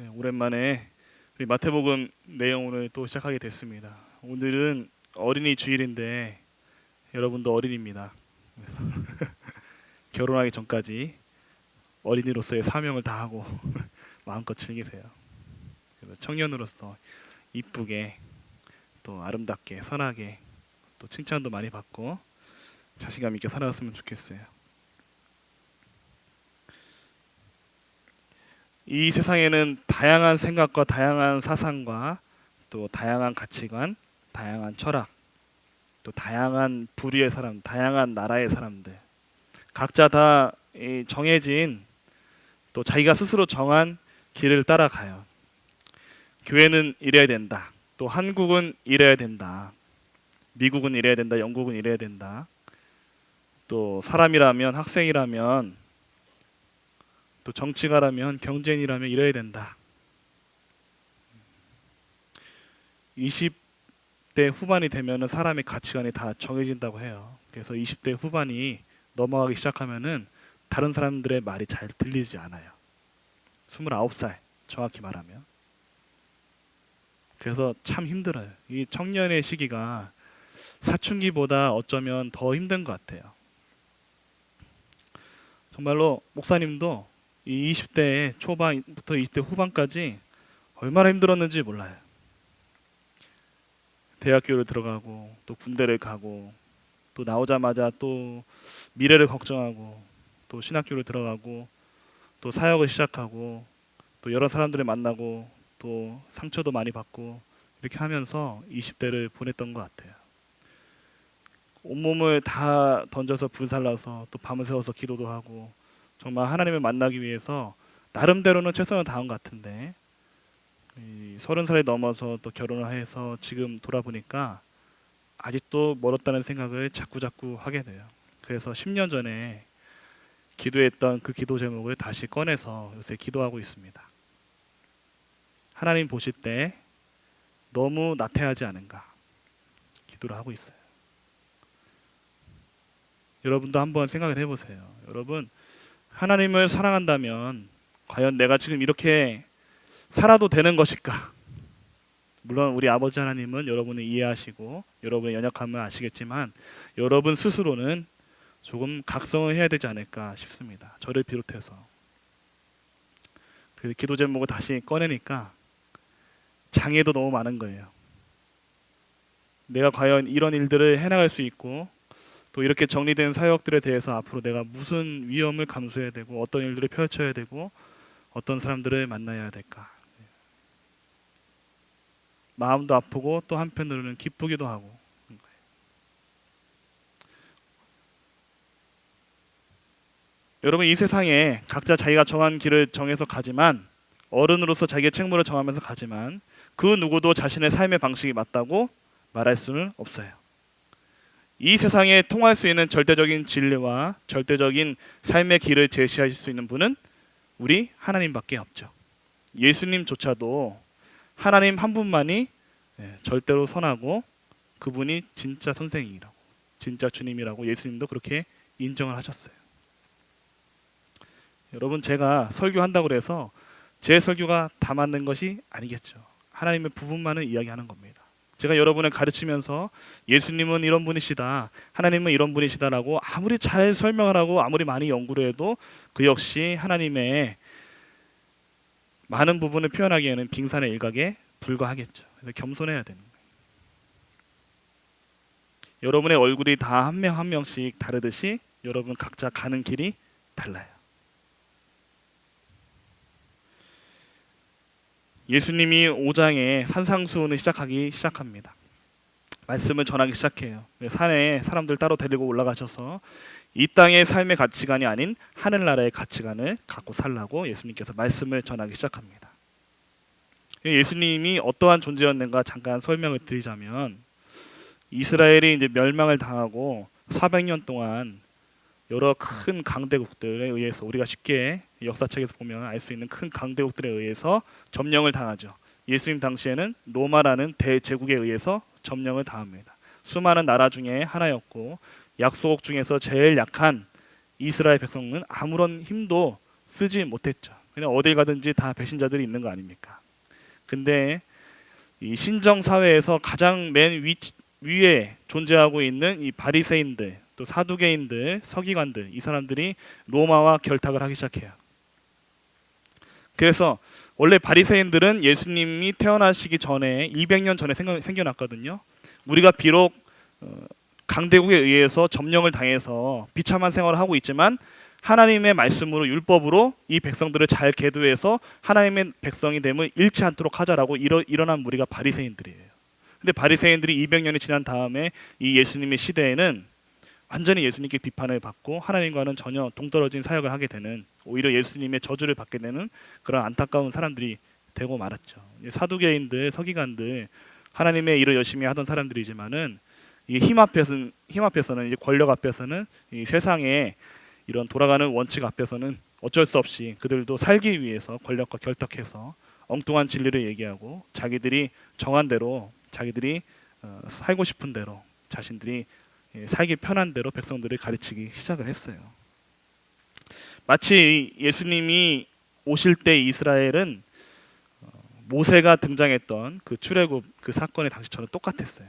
네, 오랜만에 우리 마태복음 내용을 또 시작하게 됐습니다. 오늘은 어린이 주일인데 여러분도 어린입니다. 결혼하기 전까지 어린이로서의 사명을 다하고 마음껏 즐기세요. 그래서 청년으로서 이쁘게 또 아름답게 선하게 또 칭찬도 많이 받고 자신감 있게 살아갔으면 좋겠어요. 이 세상에는 다양한 생각과 다양한 사상과 또 다양한 가치관, 다양한 철학, 또 다양한 부류의 사람, 다양한 나라의 사람들, 각자 다 정해진 또 자기가 스스로 정한 길을 따라가요. 교회는 이래야 된다. 또 한국은 이래야 된다. 미국은 이래야 된다. 영국은 이래야 된다. 또 사람이라면 학생이라면 또 정치가라면 경제인이라면 이래야 된다. 20대 후반이 되면은 사람의 가치관이 다 정해진다고 해요. 그래서 20대 후반이 넘어가기 시작하면은 다른 사람들의 말이 잘 들리지 않아요. 29살 정확히 말하면. 그래서 참 힘들어요. 이 청년의 시기가 사춘기보다 어쩌면 더 힘든 것 같아요. 정말로 목사님도 이 20대 초반부터 20대 후반까지 얼마나 힘들었는지 몰라요. 대학교를 들어가고 또 군대를 가고 또 나오자마자 또 미래를 걱정하고 또 신학교를 들어가고 또 사역을 시작하고 또 여러 사람들을 만나고 또 상처도 많이 받고 이렇게 하면서 20대를 보냈던 것 같아요. 온몸을 다 던져서 불살라서 또 밤을 새워서 기도도 하고 정말 하나님을 만나기 위해서 나름대로는 최선을 다한 것 같은데 30살이 넘어서 또 결혼을 해서 지금 돌아보니까 아직도 멀었다는 생각을 자꾸 하게 돼요. 그래서 10년 전에 기도했던 그 기도 제목을 다시 꺼내서 요새 기도하고 있습니다. 하나님 보실 때 너무 나태하지 않은가 기도를 하고 있어요. 여러분도 한번 생각을 해보세요. 여러분 하나님을 사랑한다면 과연 내가 지금 이렇게 살아도 되는 것일까? 물론 우리 아버지 하나님은 여러분을 이해하시고 여러분의 연약함을 아시겠지만 여러분 스스로는 조금 각성을 해야 되지 않을까 싶습니다. 저를 비롯해서. 그 기도 제목을 다시 꺼내니까 장애도 너무 많은 거예요. 내가 과연 이런 일들을 해나갈 수 있고 또 이렇게 정리된 사역들에 대해서 앞으로 내가 무슨 위험을 감수해야 되고 어떤 일들을 펼쳐야 되고 어떤 사람들을 만나야 될까. 마음도 아프고 또 한편으로는 기쁘기도 하고. 여러분 이 세상에 각자 자기가 정한 길을 정해서 가지만 어른으로서 자기의 책무를 정하면서 가지만 그 누구도 자신의 삶의 방식이 맞다고 말할 수는 없어요. 이 세상에 통할 수 있는 절대적인 진리와 절대적인 삶의 길을 제시하실 수 있는 분은 우리 하나님밖에 없죠. 예수님조차도 하나님 한 분만이 절대로 선하고 그분이 진짜 선생이라고 진짜 주님이라고 예수님도 그렇게 인정을 하셨어요. 여러분 제가 설교한다고 해서 제 설교가 다 맞는 것이 아니겠죠. 하나님의 부분만을 이야기하는 겁니다. 제가 여러분을 가르치면서 예수님은 이런 분이시다, 하나님은 이런 분이시다라고 아무리 잘 설명을 하고 아무리 많이 연구를 해도 그 역시 하나님의 많은 부분을 표현하기에는 빙산의 일각에 불과하겠죠. 그래서 겸손해야 되는 거예요. 여러분의 얼굴이 다 한 명 한 명씩 다르듯이 여러분 각자 가는 길이 달라요. 예수님이 5장에 산상수훈을 시작합니다. 말씀을 전하기 시작해요. 산에 사람들 따로 데리고 올라가셔서 이 땅의 삶의 가치관이 아닌 하늘나라의 가치관을 갖고 살라고 예수님께서 말씀을 전하기 시작합니다. 예수님이 어떠한 존재였는가 잠깐 설명을 드리자면 이스라엘이 이제 멸망을 당하고 400년 동안 여러 큰 강대국들에 의해서 우리가 쉽게 역사책에서 보면 알 수 있는 큰 강대국들에 의해서 점령을 당하죠. 예수님 당시에는 로마라는 대제국에 의해서 점령을 당합니다. 수많은 나라 중에 하나였고 약소국 중에서 제일 약한 이스라엘 백성은 아무런 힘도 쓰지 못했죠. 그냥 어딜 가든지 다 배신자들이 있는 거 아닙니까? 근데 이 신정 사회에서 가장 맨 위에 존재하고 있는 이 바리새인들, 또 사두개인들, 서기관들, 이 사람들이 로마와 결탁을 하기 시작해요. 그래서 원래 바리새인들은 예수님이 태어나시기 전에 200년 전에 생겨났거든요. 우리가 비록 강대국에 의해서 점령을 당해서 비참한 생활을 하고 있지만 하나님의 말씀으로 율법으로 이 백성들을 잘 계도해서 하나님의 백성이 됨을 잃지 않도록 하자라고 일어난 무리가 바리새인들이에요. 근데 바리새인들이 200년이 지난 다음에 이 예수님의 시대에는 완전히 예수님께 비판을 받고 하나님과는 전혀 동떨어진 사역을 하게 되는, 오히려 예수님의 저주를 받게 되는 그런 안타까운 사람들이 되고 말았죠. 사두개인들, 서기관들, 하나님의 일을 열심히 하던 사람들이지만은 이 힘 앞에서는 이제 권력 앞에서는 이 세상의 이런 돌아가는 원칙 앞에서는 어쩔 수 없이 그들도 살기 위해서 권력과 결탁해서 엉뚱한 진리를 얘기하고 자기들이 정한 대로, 자기들이 살고 싶은 대로, 자신들이 살기 편한 대로 백성들을 가르치기 시작을 했어요. 마치 예수님이 오실 때 이스라엘은 모세가 등장했던 그 출애굽 그 사건의 당시처럼 똑같았어요.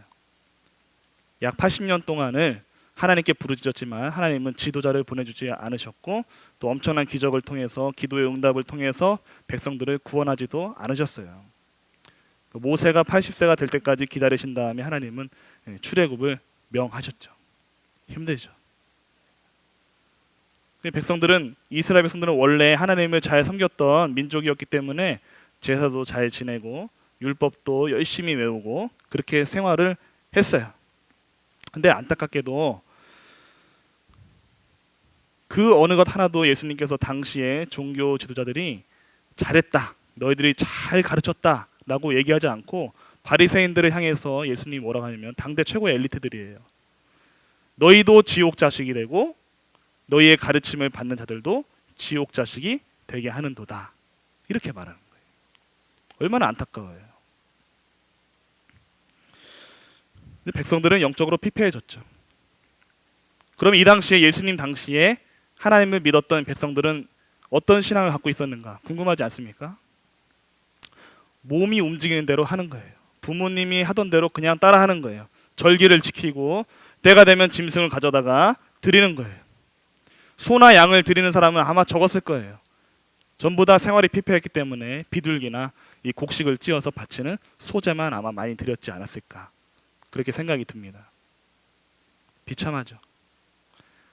약 80년 동안을 하나님께 부르짖었지만 하나님은 지도자를 보내주지 않으셨고 또 엄청난 기적을 통해서 기도의 응답을 통해서 백성들을 구원하지도 않으셨어요. 모세가 80세가 될 때까지 기다리신 다음에 하나님은 출애굽을 명하셨죠. 힘들죠. 백성들은, 이스라엘 백성들은 원래 하나님을 잘 섬겼던 민족이었기 때문에 제사도 잘 지내고 율법도 열심히 외우고 그렇게 생활을 했어요. 근데 안타깝게도 그 어느 것 하나도 예수님께서 당시에 종교 지도자들이 잘했다, 너희들이 잘 가르쳤다 라고 얘기하지 않고 바리새인들을 향해서 예수님이 뭐라고 하냐면 당대 최고의 엘리트들이에요. 너희도 지옥 자식이 되고 너희의 가르침을 받는 자들도 지옥 자식이 되게 하는도다, 이렇게 말하는 거예요. 얼마나 안타까워요. 근데 백성들은 영적으로 피폐해졌죠. 그럼 이 당시에, 예수님 당시에 하나님을 믿었던 백성들은 어떤 신앙을 갖고 있었는가 궁금하지 않습니까? 몸이 움직이는 대로 하는 거예요. 부모님이 하던 대로 그냥 따라하는 거예요. 절기를 지키고 때가 되면 짐승을 가져다가 드리는 거예요. 소나 양을 드리는 사람은 아마 적었을 거예요. 전부 다 생활이 피폐했기 때문에 비둘기나 이 곡식을 찧어서 바치는 소제만 아마 많이 드렸지 않았을까, 그렇게 생각이 듭니다. 비참하죠.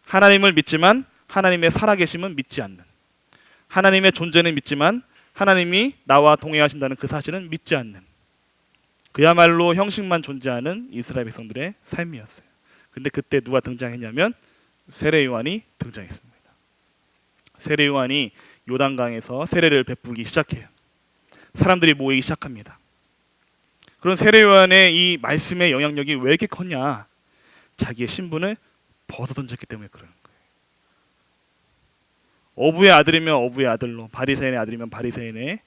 하나님을 믿지만 하나님의 살아계심은 믿지 않는, 하나님의 존재는 믿지만 하나님이 나와 동행하신다는 그 사실은 믿지 않는, 그야말로 형식만 존재하는 이스라엘 백성들의 삶이었어요. 근데 그때 누가 등장했냐면 세례 요한이 등장했습니다. 세례 요한이 요단강에서 세례를 베풀기 시작해요. 사람들이 모이기 시작합니다. 그런 세례 요한의 이 말씀의 영향력이 왜 이렇게 컸냐? 자기의 신분을 벗어던졌기 때문에 그러는 거예요. 어부의 아들이면 어부의 아들로, 바리새인의 아들이면 바리새인의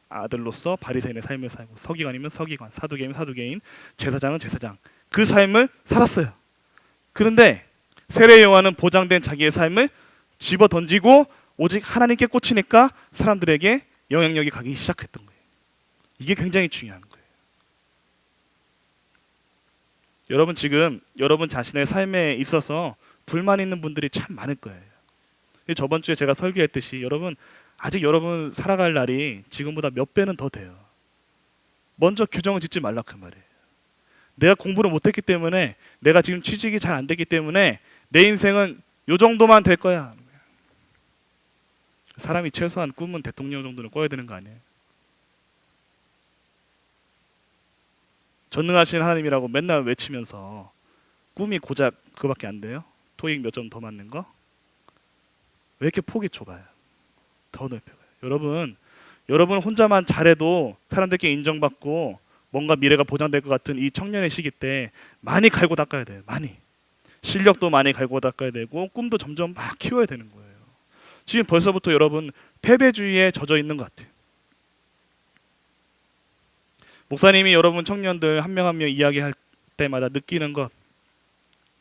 아들로서 바리새인의 삶을 살고, 서기관이면 서기관, 사두개인이면 사두개인, 제사장은 제사장, 그 삶을 살았어요. 그런데 세례 요한은 보장된 자기의 삶을 집어 던지고 오직 하나님께 꽂히니까 사람들에게 영향력이 가기 시작했던 거예요. 이게 굉장히 중요한 거예요. 여러분, 지금 여러분 자신의 삶에 있어서 불만 있는 분들이 참 많을 거예요. 저번 주에 제가 설교했듯이 여러분, 아직 여러분 살아갈 날이 지금보다 몇 배는 더 돼요. 먼저 규정을 짓지 말라 그 말이에요. 내가 공부를 못했기 때문에, 내가 지금 취직이 잘 안 됐기 때문에 내 인생은 요 정도만 될 거야. 사람이 최소한 꿈은 대통령 정도는 꿔야 되는 거 아니에요? 전능하신 하나님이라고 맨날 외치면서 꿈이 고작 그거밖에 안 돼요? 토익 몇 점 더 맞는 거? 왜 이렇게 폭이 좁아요? 더 넓혀가요. 여러분 혼자만 잘해도 사람들께 인정받고 뭔가 미래가 보장될 것 같은 이 청년의 시기 때 많이 갈고 닦아야 돼요. 많이. 실력도 많이 갈고 닦아야 되고 꿈도 점점 막 키워야 되는 거예요. 지금 벌써부터 여러분 패배주의에 젖어 있는 것 같아요. 목사님이 여러분 청년들 한 명 한 명 이야기할 때마다 느끼는 것,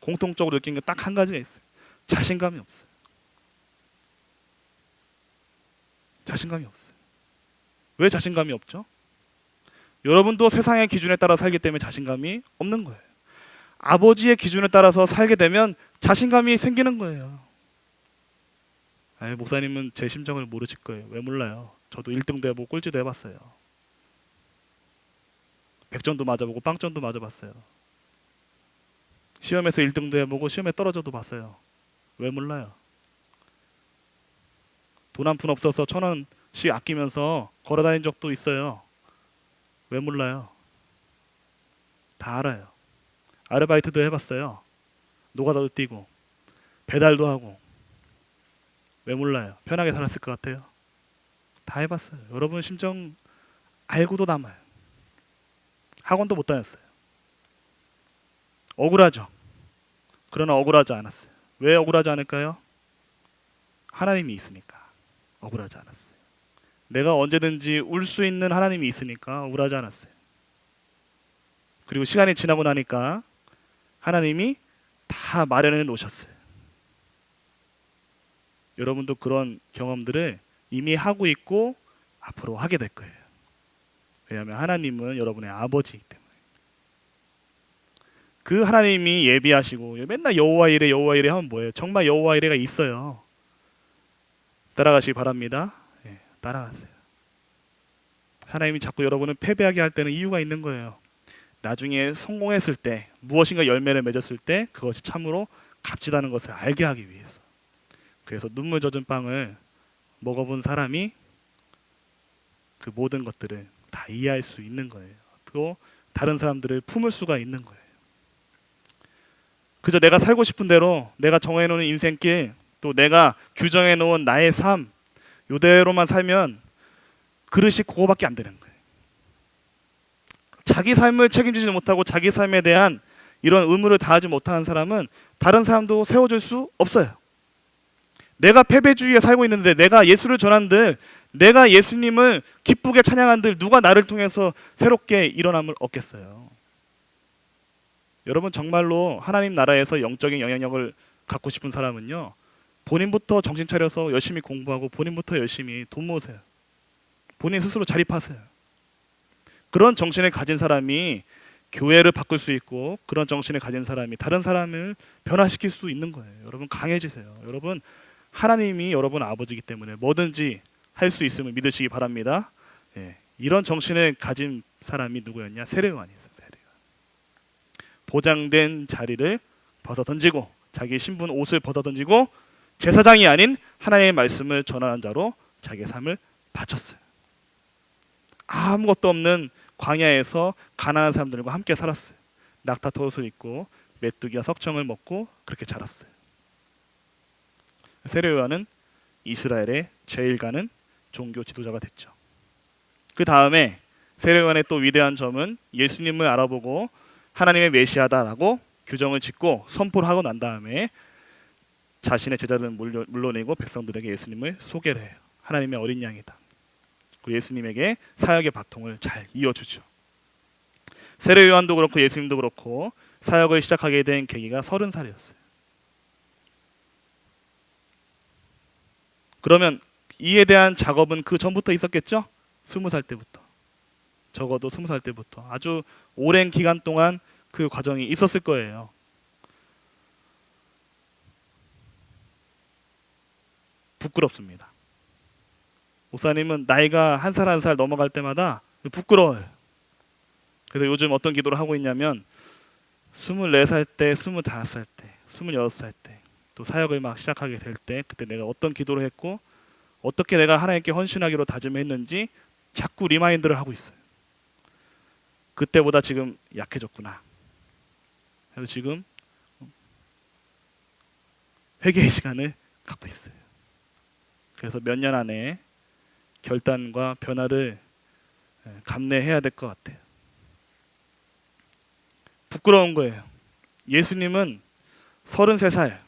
공통적으로 느끼는 게 딱 한 가지가 있어요. 자신감이 없어요. 자신감이 없어요. 왜 자신감이 없죠? 여러분도 세상의 기준에 따라 살기 때문에 자신감이 없는 거예요. 아버지의 기준에 따라서 살게 되면 자신감이 생기는 거예요. 목사님은 제 심정을 모르실 거예요. 왜 몰라요? 저도 1등도 해보고 꼴찌도 해봤어요. 100점도 맞아보고 빵점도 맞아봤어요. 시험에서 1등도 해보고 시험에 떨어져도 봤어요. 왜 몰라요? 돈 한 푼 없어서 1,000원씩 아끼면서 걸어다닌 적도 있어요. 왜 몰라요? 다 알아요. 아르바이트도 해봤어요. 노가다도 뛰고 배달도 하고. 왜 몰라요? 편하게 살았을 것 같아요? 다 해봤어요. 여러분 심정 알고도 남아요. 학원도 못 다녔어요. 억울하죠. 그러나 억울하지 않았어요. 왜 억울하지 않을까요? 하나님이 있으니까 억울하지 않았어요. 내가 언제든지 울 수 있는 하나님이 있으니까 억울하지 않았어요. 그리고 시간이 지나고 나니까 하나님이 다 마련해 놓으셨어요. 여러분도 그런 경험들을 이미 하고 있고 앞으로 하게 될 거예요. 왜냐하면 하나님은 여러분의 아버지이기 때문에. 그 하나님이 예비하시고 맨날 여호와 이래 여호와 이래 하면 뭐예요? 정말 여호와 이래가 있어요. 따라가시기 바랍니다. 따라가세요. 하나님이 자꾸 여러분을 패배하게 할 때는 이유가 있는 거예요. 나중에 성공했을 때 무엇인가 열매를 맺었을 때 그것이 참으로 값지다는 것을 알게 하기 위해서. 그래서 눈물 젖은 빵을 먹어본 사람이 그 모든 것들을 다 이해할 수 있는 거예요. 또 다른 사람들을 품을 수가 있는 거예요. 그저 내가 살고 싶은 대로 내가 정해놓은 인생길, 또 내가 규정해놓은 나의 삶, 이대로만 살면 그릇이 그거밖에 안 되는 거예요. 자기 삶을 책임지지 못하고 자기 삶에 대한 이런 의무를 다하지 못하는 사람은 다른 사람도 세워줄 수 없어요. 내가 패배주의에 살고 있는데, 내가 예수를 전한들, 내가 예수님을 기쁘게 찬양한들 누가 나를 통해서 새롭게 일어남을 얻겠어요? 여러분 정말로 하나님 나라에서 영적인 영향력을 갖고 싶은 사람은요, 본인부터 정신 차려서 열심히 공부하고 본인부터 열심히 돈 모으세요. 본인 스스로 자립하세요. 그런 정신을 가진 사람이 교회를 바꿀 수 있고, 그런 정신을 가진 사람이 다른 사람을 변화시킬 수 있는 거예요. 여러분 강해지세요. 여러분 하나님이 여러분 아버지이기 때문에 뭐든지 할 수 있음을 믿으시기 바랍니다. 이런 정신을 가진 사람이 누구였냐? 세례요한이었어요. 세례요한. 보장된 자리를 벗어던지고 자기 신분 옷을 벗어던지고 제사장이 아닌 하나님의 말씀을 전하는 자로 자기의 삶을 바쳤어요. 아무것도 없는 광야에서 가난한 사람들과 함께 살았어요. 낙타톳을 입고 메뚜기와 석청을 먹고 그렇게 자랐어요. 세례요한은 이스라엘의 제일 가는 종교 지도자가 됐죠. 그 다음에 세례요한의 또 위대한 점은 예수님을 알아보고 하나님의 메시아다라고 규정을 짓고 선포를 하고 난 다음에 자신의 제자들을 물러내고 백성들에게 예수님을 소개를 해요. 하나님의 어린 양이다. 그리고 예수님에게 사역의 바통을 잘 이어주죠. 세례요한도 그렇고 예수님도 그렇고 사역을 시작하게 된 계기가 30살이었어요. 그러면 이에 대한 작업은 그 전부터 있었겠죠? 20살 때부터. 적어도 20살 때부터 아주 오랜 기간 동안 그 과정이 있었을 거예요. 부끄럽습니다. 목사님은 나이가 한 살 한 살 넘어갈 때마다 부끄러워요. 그래서 요즘 어떤 기도를 하고 있냐면 24살 때, 25살 때, 26살 때 또 사역을 막 시작하게 될 때 그때 내가 어떤 기도를 했고 어떻게 내가 하나님께 헌신하기로 다짐했는지 자꾸 리마인드를 하고 있어요. 그때보다 지금 약해졌구나. 그래서 지금 회개의 시간을 갖고 있어요. 그래서 몇 년 안에 결단과 변화를 감내해야 될 것 같아요. 부끄러운 거예요. 예수님은 33살,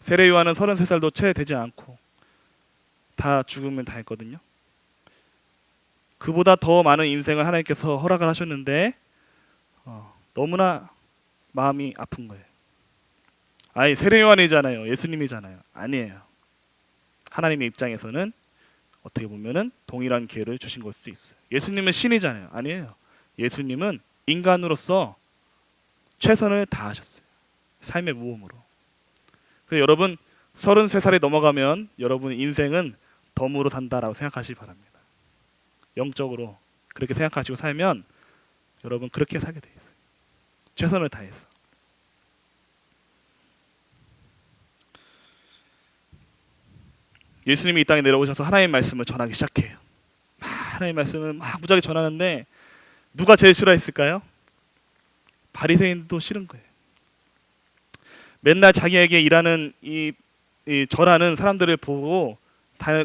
세례요한은 33살도 채 되지 않고 다 죽으면 다 했거든요. 그보다 더 많은 인생을 하나님께서 허락을 하셨는데 너무나 마음이 아픈 거예요. 아니 세례요한이잖아요. 예수님이잖아요. 아니에요. 하나님의 입장에서는 어떻게 보면은 동일한 기회를 주신 걸 수도 있어요. 예수님은 신이잖아요. 아니에요. 예수님은 인간으로서 최선을 다하셨어요. 삶의 모험으로. 그래서 여러분 33살이 넘어가면 여러분 인생은 덤으로 산다라고 생각하시기 바랍니다. 영적으로 그렇게 생각하시고 살면 여러분 그렇게 살게 돼 있어요. 최선을 다해서. 예수님이 이 땅에 내려오셔서 하나님의 말씀을 전하기 시작해요. 하나님의 말씀을 막 무지하게 전하는데 누가 제일 싫어했을까요? 바리새인도 싫은 거예요. 맨날 자기에게 일하는 이 절하는 사람들을 보고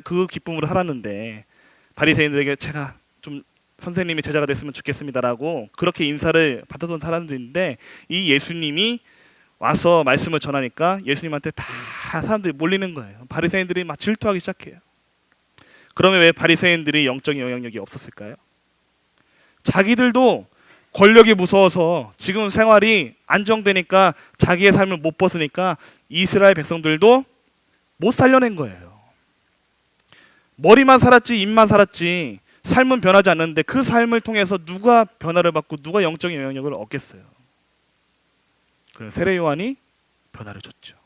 그 기쁨으로 살았는데 바리새인들에게 제가 좀 선생님이 제자가 됐으면 좋겠습니다라고 그렇게 인사를 받았던 사람들인데 이 예수님이 와서 말씀을 전하니까 예수님한테 다 사람들이 몰리는 거예요. 바리새인들이 막 질투하기 시작해요. 그러면 왜 바리새인들이 영적인 영향력이 없었을까요? 자기들도 권력이 무서워서 지금 생활이 안정되니까 자기의 삶을 못 벗으니까 이스라엘 백성들도 못 살려낸 거예요. 머리만 살았지 입만 살았지 삶은 변하지 않는데 그 삶을 통해서 누가 변화를 받고 누가 영적인 영향력을 얻겠어요. 그래서 세례 요한이 변화를 줬죠.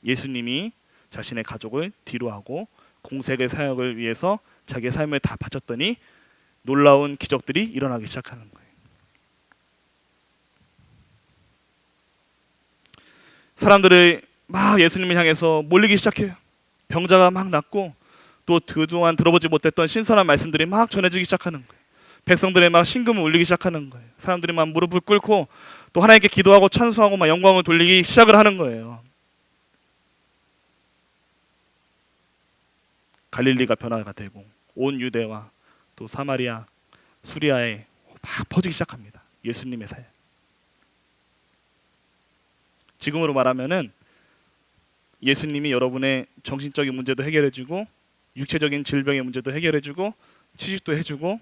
예수님이 자신의 가족을 뒤로하고 공생의 사역을 위해서 자기의 삶을 다 바쳤더니 놀라운 기적들이 일어나기 시작하는 거예요. 사람들이 막 예수님을 향해서 몰리기 시작해요. 병자가 막 낫고 또 그동안 들어보지 못했던 신선한 말씀들이 막 전해지기 시작하는 거예요. 백성들이 막 신금을 울리기 시작하는 거예요. 사람들이 막 무릎을 꿇고 또 하나님께 기도하고 찬송하고 막 영광을 돌리기 시작을 하는 거예요. 갈릴리가 변화가 되고 온 유대와 또 사마리아, 수리아에 막 퍼지기 시작합니다. 예수님의 사역. 지금으로 말하면은 예수님이 여러분의 정신적인 문제도 해결해주고 육체적인 질병의 문제도 해결해주고 취직도 해주고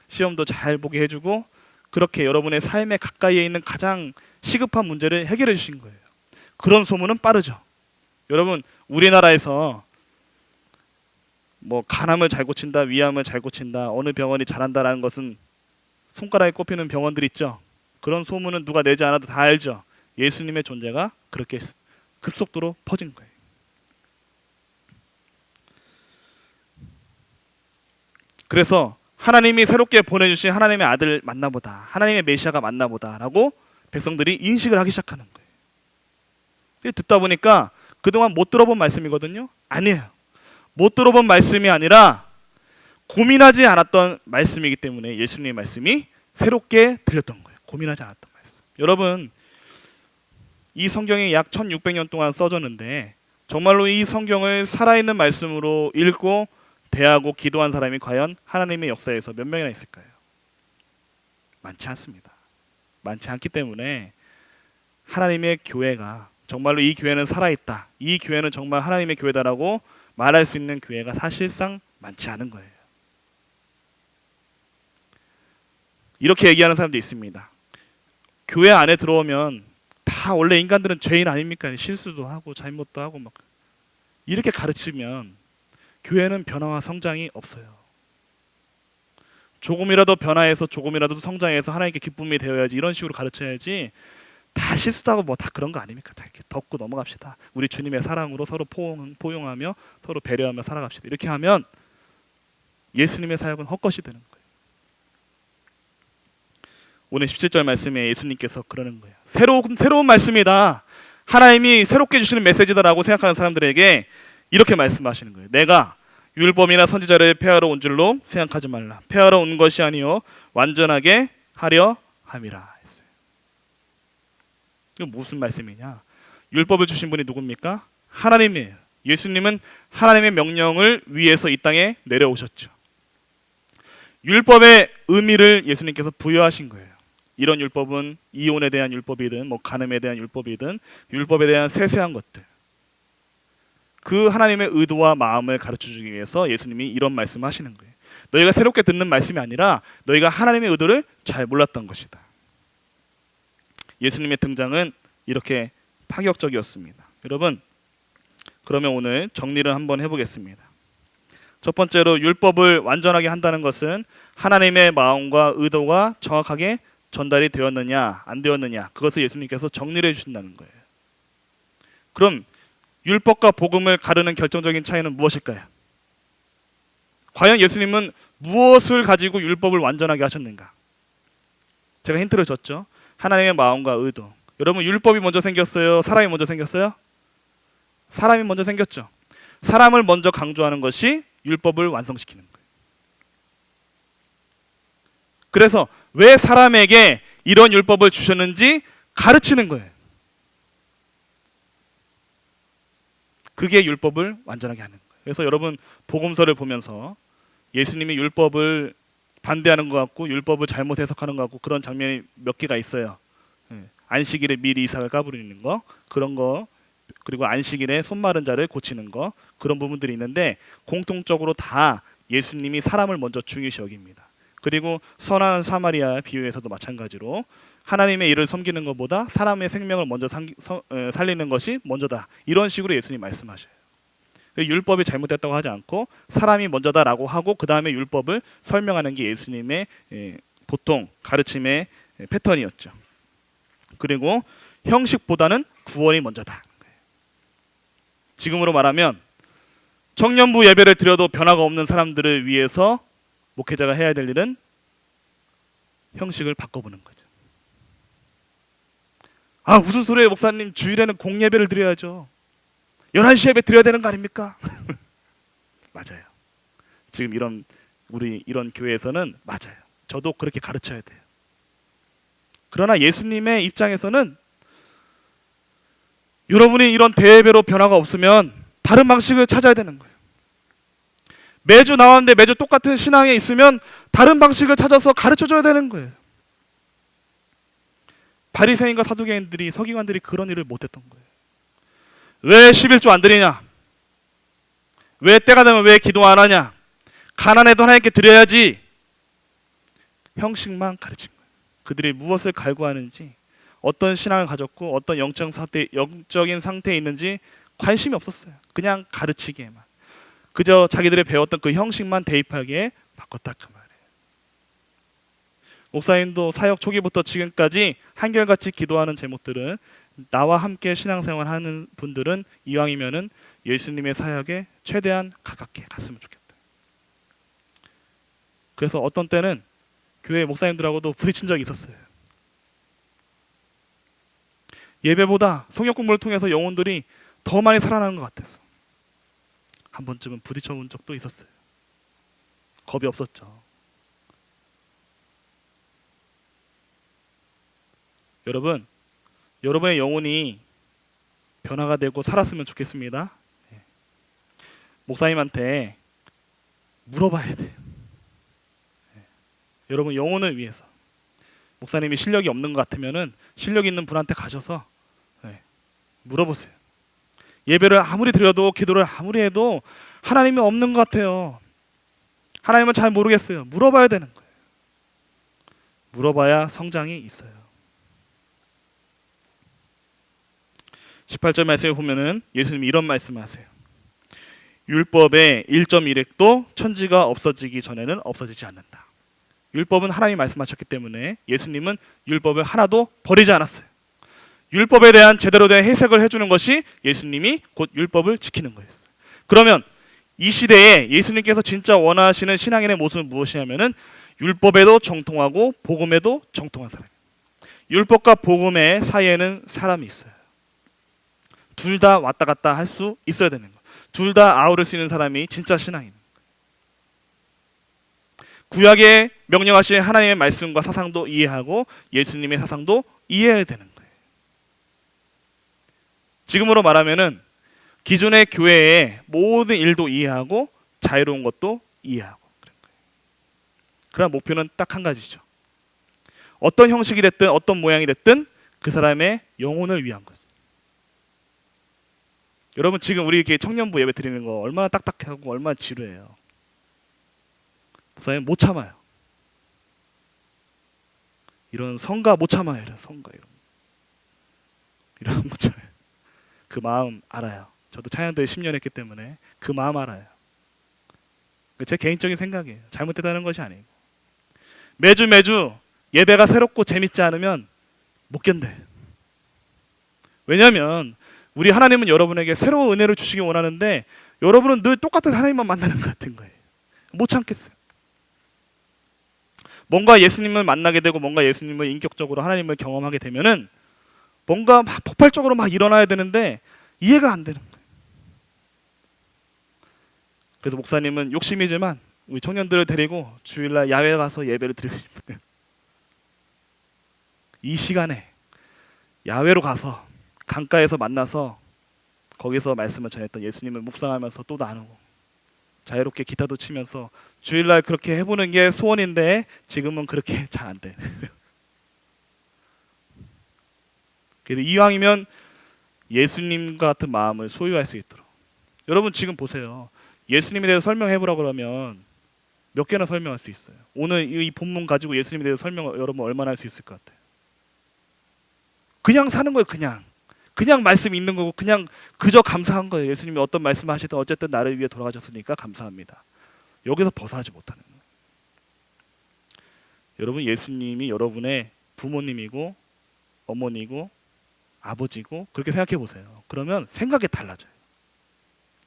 시험도 잘 보게 해주고 그렇게 여러분의 삶에 가까이에 있는 가장 시급한 문제를 해결해 주신 거예요. 그런 소문은 빠르죠. 여러분 우리나라에서 뭐 간암을 잘 고친다, 위암을 잘 고친다, 어느 병원이 잘한다라는 것은 손가락에 꼽히는 병원들 있죠. 그런 소문은 누가 내지 않아도 다 알죠. 예수님의 존재가 그렇게 급속도로 퍼진 거예요. 그래서 하나님이 새롭게 보내주신 하나님의 아들 맞나보다, 하나님의 메시아가 맞나보다라고 백성들이 인식을 하기 시작하는 거예요. 듣다 보니까 그동안 못 들어본 말씀이거든요. 아니에요. 못 들어본 말씀이 아니라 고민하지 않았던 말씀이기 때문에 예수님의 말씀이 새롭게 들렸던 거예요. 고민하지 않았던 말씀. 여러분 이 성경이 약 1600년 동안 써졌는데 정말로 이 성경을 살아있는 말씀으로 읽고 대하고 기도한 사람이 과연 하나님의 역사에서 몇 명이나 있을까요? 많지 않습니다. 많지 않기 때문에 하나님의 교회가 정말로 이 교회는 살아있다, 이 교회는 정말 하나님의 교회다라고 말할 수 있는 교회가 사실상 많지 않은 거예요. 이렇게 얘기하는 사람도 있습니다. 교회 안에 들어오면 다 원래 인간들은 죄인 아닙니까? 실수도 하고 잘못도 하고 막 이렇게 가르치면 교회는 변화와 성장이 없어요. 조금이라도 변화해서 조금이라도 성장해서 하나님께 기쁨이 되어야지, 이런 식으로 가르쳐야지 다 실수하고 뭐 다 그런 거 아닙니까? 다 이렇게 덮고 넘어갑시다. 우리 주님의 사랑으로 서로 포용하며 서로 배려하며 살아갑시다. 이렇게 하면 예수님의 사역은 헛것이 되는 거예요. 오늘 17절 말씀에 예수님께서 그러는 거예요. 새로운 말씀이다. 하나님이 새롭게 주시는 메시지다라고 생각하는 사람들에게 이렇게 말씀하시는 거예요. 내가 율법이나 선지자를 폐하러 온 줄로 생각하지 말라. 폐하러 온 것이 아니요 완전하게 하려 함이라 했어요. 이거 무슨 말씀이냐? 율법을 주신 분이 누굽니까? 하나님이에요. 예수님은 하나님의 명령을 위해서 이 땅에 내려오셨죠. 율법의 의미를 예수님께서 부여하신 거예요. 이런 율법은 이혼에 대한 율법이든 뭐 간음에 대한 율법이든 율법에 대한 세세한 것들, 그 하나님의 의도와 마음을 가르쳐주기 위해서 예수님이 이런 말씀을 하시는 거예요. 너희가 새롭게 듣는 말씀이 아니라 너희가 하나님의 의도를 잘 몰랐던 것이다. 예수님의 등장은 이렇게 파격적이었습니다. 여러분, 그러면 오늘 정리를 한번 해보겠습니다. 첫 번째로 율법을 완전하게 한다는 것은 하나님의 마음과 의도가 정확하게 전달이 되었느냐 안 되었느냐, 그것을 예수님께서 정리를 해주신다는 거예요. 그럼 율법과 복음을 가르는 결정적인 차이는 무엇일까요? 과연 예수님은 무엇을 가지고 율법을 완전하게 하셨는가? 제가 힌트를 줬죠. 하나님의 마음과 의도. 여러분, 율법이 먼저 생겼어요? 사람이 먼저 생겼어요? 사람이 먼저 생겼죠. 사람을 먼저 강조하는 것이 율법을 완성시키는 거예요. 그래서 왜 사람에게 이런 율법을 주셨는지 가르치는 거예요. 그게 율법을 완전하게 하는 거예요. 그래서 여러분, 복음서를 보면서 예수님이 율법을 반대하는 것 같고 율법을 잘못 해석하는 것 같고 그런 장면이 몇 개가 있어요. 안식일에 미리 이삭을 까부리는 거, 그런 거, 그리고 안식일에 손 마른 자를 고치는 거, 그런 부분들이 있는데 공통적으로 다 예수님이 사람을 먼저 중요시 여깁니다. 그리고 선한 사마리아 비유에서도 마찬가지로 하나님의 일을 섬기는 것보다 사람의 생명을 먼저 살리는 것이 먼저다, 이런 식으로 예수님이 말씀하셔요. 율법이 잘못됐다고 하지 않고 사람이 먼저다라고 하고 그 다음에 율법을 설명하는 게 예수님의 보통 가르침의 패턴이었죠. 그리고 형식보다는 구원이 먼저다. 지금으로 말하면 청년부 예배를 드려도 변화가 없는 사람들을 위해서 목회자가 해야 될 일은 형식을 바꿔보는 거죠. 아, 무슨 소리예요 목사님, 주일에는 공예배를 드려야죠. 11시 예배 드려야 되는 거 아닙니까? 맞아요. 지금 우리 이런 교회에서는 맞아요. 저도 그렇게 가르쳐야 돼요. 그러나 예수님의 입장에서는 여러분이 이런 대예배로 변화가 없으면 다른 방식을 찾아야 되는 거예요. 매주 나왔는데 매주 똑같은 신앙에 있으면 다른 방식을 찾아서 가르쳐줘야 되는 거예요. 바리새인과 사두개인들이, 서기관들이 그런 일을 못했던 거예요. 왜 11조 안 드리냐? 왜 때가 되면 왜 기도 안 하냐? 가난해도 하나님께 드려야지. 형식만 가르친 거예요. 그들이 무엇을 갈구하는지, 어떤 신앙을 가졌고 어떤 영적인 상태에 있는지 관심이 없었어요. 그냥 가르치기에만, 그저 자기들이 배웠던 그 형식만 대입하기에 바꿨다, 그 말이에요. 목사님도 사역 초기부터 지금까지 한결같이 기도하는 제목들은, 나와 함께 신앙생활하는 분들은 이왕이면은 예수님의 사역에 최대한 가깝게 갔으면 좋겠다. 그래서 어떤 때는 교회 목사님들하고도 부딪힌 적이 있었어요. 예배보다 성역 공부를 통해서 영혼들이 더 많이 살아나는 것 같아서 한 번쯤은 부딪혀본 적도 있었어요. 겁이 없었죠. 여러분, 여러분의 영혼이 변화가 되고 살았으면 좋겠습니다. 목사님한테 물어봐야 돼요. 여러분 영혼을 위해서. 목사님이 실력이 없는 것 같으면은 실력 있는 분한테 가셔서 물어보세요. 예배를 아무리 드려도 기도를 아무리 해도 하나님이 없는 것 같아요. 하나님은 잘 모르겠어요. 물어봐야 되는 거예요. 물어봐야 성장이 있어요. 18절 말씀에 보면은 예수님이 이런 말씀을 하세요. 율법의 1.1획도 천지가 없어지기 전에는 없어지지 않는다. 율법은 하나님이 말씀하셨기 때문에 예수님은 율법을 하나도 버리지 않았어요. 율법에 대한 제대로 된 해석을 해주는 것이 예수님이 곧 율법을 지키는 거였어요. 그러면 이 시대에 예수님께서 진짜 원하시는 신앙인의 모습은 무엇이냐면은 율법에도 정통하고 복음에도 정통한 사람이에요. 율법과 복음의 사이에는 사람이 있어요. 둘 다 왔다 갔다 할 수 있어야 되는 거예요. 둘 다 아우를 수 있는 사람이 진짜 신앙인 거예요. 구약에 명령하신 하나님의 말씀과 사상도 이해하고 예수님의 사상도 이해해야 되는 거예요. 지금으로 말하면은 기존의 교회의 모든 일도 이해하고 자유로운 것도 이해하고 그런 거예요. 그런 목표는 딱 한 가지죠. 어떤 형식이 됐든 어떤 모양이 됐든 그 사람의 영혼을 위한 거죠. 여러분 지금 우리 이렇게 청년부 예배 드리는 거 얼마나 딱딱하고 얼마나 지루해요. 목사님 못 참아요. 이런 성가 못 참아요. 이런 성가 이런 못 참아요. 그 마음 알아요. 저도 찬양대 10년 했기 때문에 그 마음 알아요. 제 개인적인 생각이에요. 잘못됐다는 것이 아니고. 매주 예배가 새롭고 재밌지 않으면 못 견뎌요. 왜냐하면 우리 하나님은 여러분에게 새로운 은혜를 주시기 원하는데 여러분은 늘 똑같은 하나님만 만나는 것 같은 거예요. 못 참겠어요. 뭔가 예수님을 만나게 되고 뭔가 예수님을 인격적으로 하나님을 경험하게 되면은 뭔가 막 폭발적으로 막 일어나야 되는데 이해가 안 되는 거예요. 그래서 목사님은 욕심이지만 우리 청년들을 데리고 주일날 야외 가서 예배를 드리고 싶어요. 이 시간에 야외로 가서 강가에서 만나서 거기서 말씀을 전했던 예수님을 묵상하면서 또 나누고 자유롭게 기타도 치면서 주일날 그렇게 해보는 게 소원인데 지금은 그렇게 잘 안 돼. 그래서 이왕이면 예수님과 같은 마음을 소유할 수 있도록. 여러분 지금 보세요. 예수님에 대해서 설명해보라 그러면 몇 개나 설명할 수 있어요. 오늘 이 본문 가지고 예수님에 대해서 설명 여러분 얼마나 할 수 있을 것 같아요. 그냥 사는 거예요. 그냥 말씀 있는 거고 그냥 그저 감사한 거예요. 예수님이 어떤 말씀을 하시든 어쨌든 나를 위해 돌아가셨으니까 감사합니다. 여기서 벗어나지 못하는 거예요. 여러분 예수님이 여러분의 부모님이고 어머니고 아버지고 그렇게 생각해 보세요. 그러면 생각이 달라져요.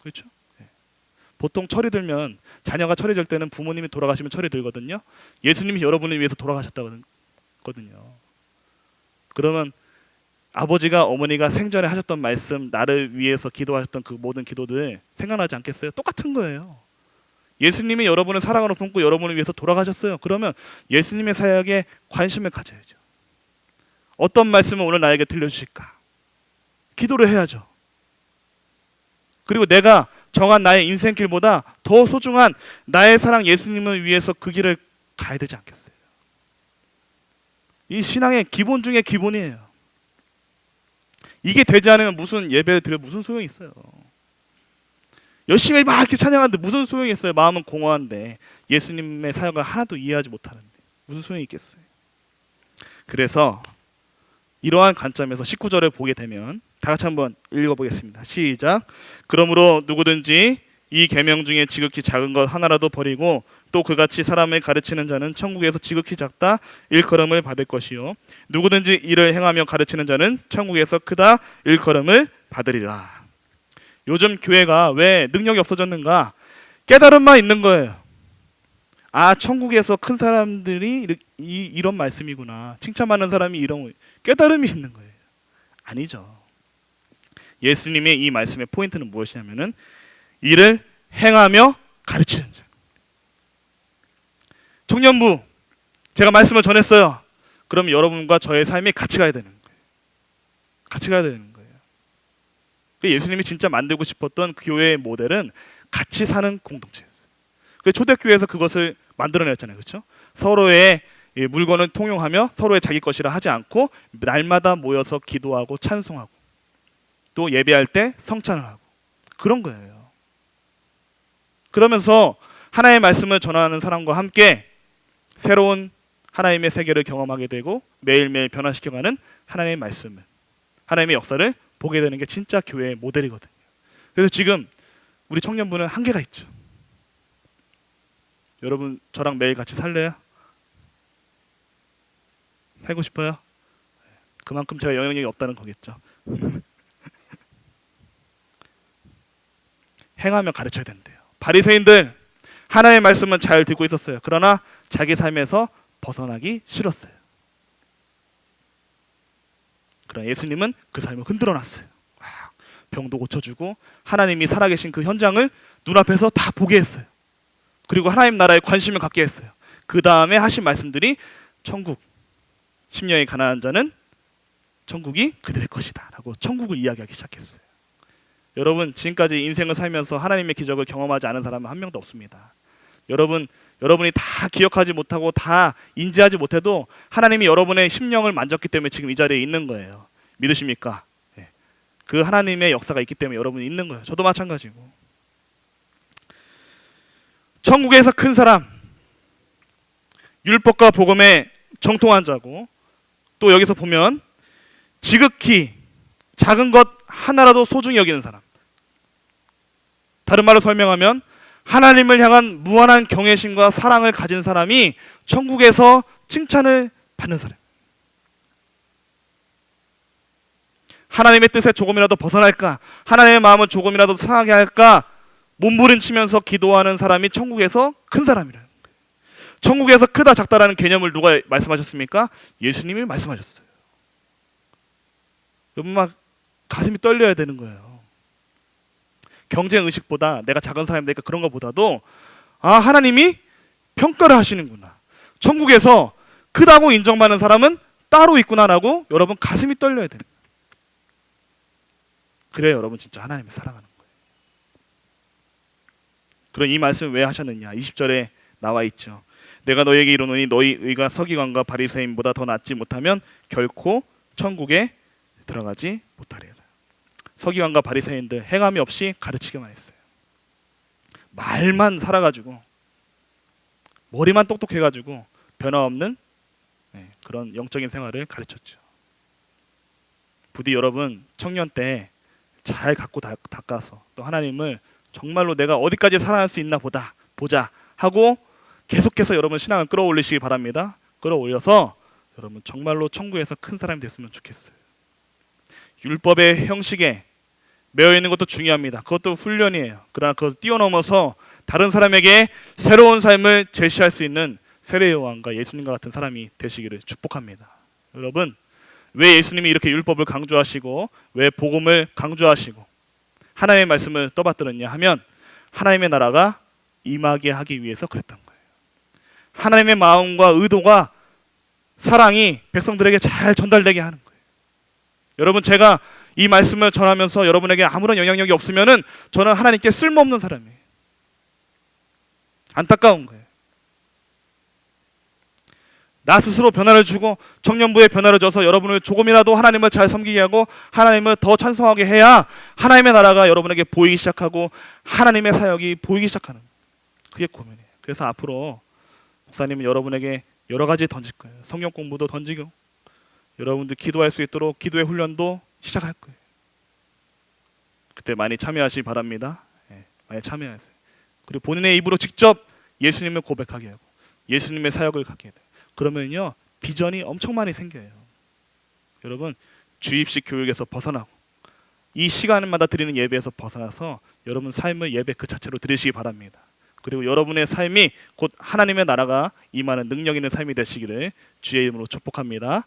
그렇죠? 네. 보통 철이 들면 자녀가 철이 들 때는 부모님이 돌아가시면 철이 들거든요. 예수님이 여러분을 위해서 돌아가셨다거든요. 그러면 아버지가 어머니가 생전에 하셨던 말씀, 나를 위해서 기도하셨던 그 모든 기도들 생각나지 않겠어요? 똑같은 거예요. 예수님이 여러분의 사랑으로 품고 여러분을 위해서 돌아가셨어요. 그러면 예수님의 사역에 관심을 가져야죠. 어떤 말씀을 오늘 나에게 들려주실까? 기도를 해야죠. 그리고 내가 정한 나의 인생길보다 더 소중한 나의 사랑 예수님을 위해서 그 길을 가야 되지 않겠어요? 이 신앙의 기본 중에 기본이에요. 이게 되지 않으면 무슨 예배를 드려 무슨 소용이 있어요? 열심히 막 이렇게 찬양하는데 무슨 소용이 있어요? 마음은 공허한데 예수님의 사역을 하나도 이해하지 못하는데 무슨 소용이 있겠어요? 그래서 이러한 관점에서 19절을 보게 되면 다 같이 한번 읽어보겠습니다. 시작. 그러므로 누구든지 이 계명 중에 지극히 작은 것 하나라도 버리고 또 그같이 사람을 가르치는 자는 천국에서 지극히 작다 일컬음을 받을 것이요 누구든지 이를 행하며 가르치는 자는 천국에서 크다 일컬음을 받으리라. 요즘 교회가 왜 능력이 없어졌는가? 깨달음만 있는 거예요. 아, 천국에서 큰 사람들이 이런 말씀이구나. 칭찬받는 사람이 이런 깨달음이 있는 거예요. 아니죠. 예수님의 이 말씀의 포인트는 무엇이냐면은 이를 행하며 가르치는 자. 청년부, 제가 말씀을 전했어요. 그럼 여러분과 저의 삶이 같이 가야 되는 거예요. 같이 가야 되는 거예요. 예수님이 진짜 만들고 싶었던 교회의 모델은 같이 사는 공동체였어요. 초대교회에서 그것을 만들어냈잖아요. 그렇죠? 서로의 물건을 통용하며 서로의 자기 것이라 하지 않고 날마다 모여서 기도하고 찬송하고 또 예배할 때 성찬을 하고 그런 거예요. 그러면서 하나님의 말씀을 전하는 사람과 함께 새로운 하나님의 세계를 경험하게 되고 매일매일 변화시켜가는 하나님의 말씀을, 하나님의 역사를 보게 되는 게 진짜 교회의 모델이거든요. 그래서 지금 우리 청년부는 한계가 있죠. 여러분 저랑 매일 같이 살래요? 살고 싶어요? 그만큼 제가 영향력이 없다는 거겠죠. 행하며 가르쳐야 된대요. 바리새인들 하나님의 말씀은 잘 듣고 있었어요. 그러나 자기 삶에서 벗어나기 싫었어요. 그러나 예수님은 그 삶을 흔들어 놨어요. 병도 고쳐주고 하나님이 살아계신 그 현장을 눈앞에서 다 보게 했어요. 그리고 하나님 나라에 관심을 갖게 했어요. 그 다음에 하신 말씀들이 천국, 심령이 가난한 자는 천국이 그들의 것이다 라고 천국을 이야기하기 시작했어요. 여러분 지금까지 인생을 살면서 하나님의 기적을 경험하지 않은 사람은 한 명도 없습니다. 여러분이 다 기억하지 못하고 다 인지하지 못해도 하나님이 여러분의 심령을 만졌기 때문에 지금 이 자리에 있는 거예요. 믿으십니까? 네. 그 하나님의 역사가 있기 때문에 여러분이 있는 거예요. 저도 마찬가지고. 천국에서 큰 사람, 율법과 복음에 정통한 자고 또 여기서 보면 지극히 작은 것 하나라도 소중히 여기는 사람. 다른 말로 설명하면 하나님을 향한 무한한 경외심과 사랑을 가진 사람이 천국에서 칭찬을 받는 사람. 하나님의 뜻에 조금이라도 벗어날까, 하나님의 마음을 조금이라도 상하게 할까 몸부림치면서 기도하는 사람이 천국에서 큰 사람이라는 거예요. 천국에서 크다 작다라는 개념을 누가 말씀하셨습니까? 예수님이 말씀하셨어요. 여러분 막 가슴이 떨려야 되는 거예요. 경쟁 의식보다 내가 작은 사람이니까 그런 것보다도 하나님이 평가를 하시는구나. 천국에서 크다고 인정받는 사람은 따로 있구나라고 여러분 가슴이 떨려야 되는 거예요. 그래야 여러분 진짜 하나님을 사랑하는 거예요. 그럼 이 말씀 왜 하셨느냐? 20절에 나와 있죠. 내가 너희에게 이르노니 너희 의가 서기관과 바리새인보다 더 낫지 못하면 결코 천국에 들어가지 못하리라. 서기관과 바리새인들 행함이 없이 가르치기만 했어요. 말만 살아가지고 머리만 똑똑해가지고 변화없는 그런 영적인 생활을 가르쳤죠. 부디 여러분 청년 때 잘 갖고 닦아서 또 하나님을 정말로 내가 어디까지 살아날 수 있나 보자 하고 계속해서 여러분 신앙을 끌어올리시기 바랍니다. 끌어올려서 여러분 정말로 천국에서 큰 사람이 됐으면 좋겠어요. 율법의 형식에 매여 있는 것도 중요합니다. 그것도 훈련이에요. 그러나 그걸 뛰어넘어서 다른 사람에게 새로운 삶을 제시할 수 있는 세례 요한과 예수님과 같은 사람이 되시기를 축복합니다. 여러분 왜 예수님이 이렇게 율법을 강조하시고 왜 복음을 강조하시고 하나님의 말씀을 떠받들었냐 하면 하나님의 나라가 임하게 하기 위해서 그랬던 거예요. 하나님의 마음과 의도가 사랑이 백성들에게 잘 전달되게 하는 거예요. 여러분 제가 이 말씀을 전하면서 여러분에게 아무런 영향력이 없으면은 저는 하나님께 쓸모없는 사람이에요. 안타까운 거예요. 나 스스로 변화를 주고 청년부에 변화를 줘서 여러분을 조금이라도 하나님을 잘 섬기게 하고 하나님을 더 찬송하게 해야 하나님의 나라가 여러분에게 보이기 시작하고 하나님의 사역이 보이기 시작하는, 그게 고민이에요. 그래서 앞으로 목사님은 여러분에게 여러 가지 던질 거예요. 성경 공부도 던지고 여러분들 기도할 수 있도록 기도의 훈련도 시작할 거예요. 그때 많이 참여하시기 바랍니다. 많이 참여하세요. 그리고 본인의 입으로 직접 예수님을 고백하게 하고 예수님의 사역을 갖게 돼요. 그러면요 비전이 엄청 많이 생겨요. 여러분 주입식 교육에서 벗어나고 이 시간마다 드리는 예배에서 벗어나서 여러분 삶을 예배 그 자체로 드리시기 바랍니다. 그리고 여러분의 삶이 곧 하나님의 나라가 임하는 능력 있는 삶이 되시기를 주의 이름으로 축복합니다.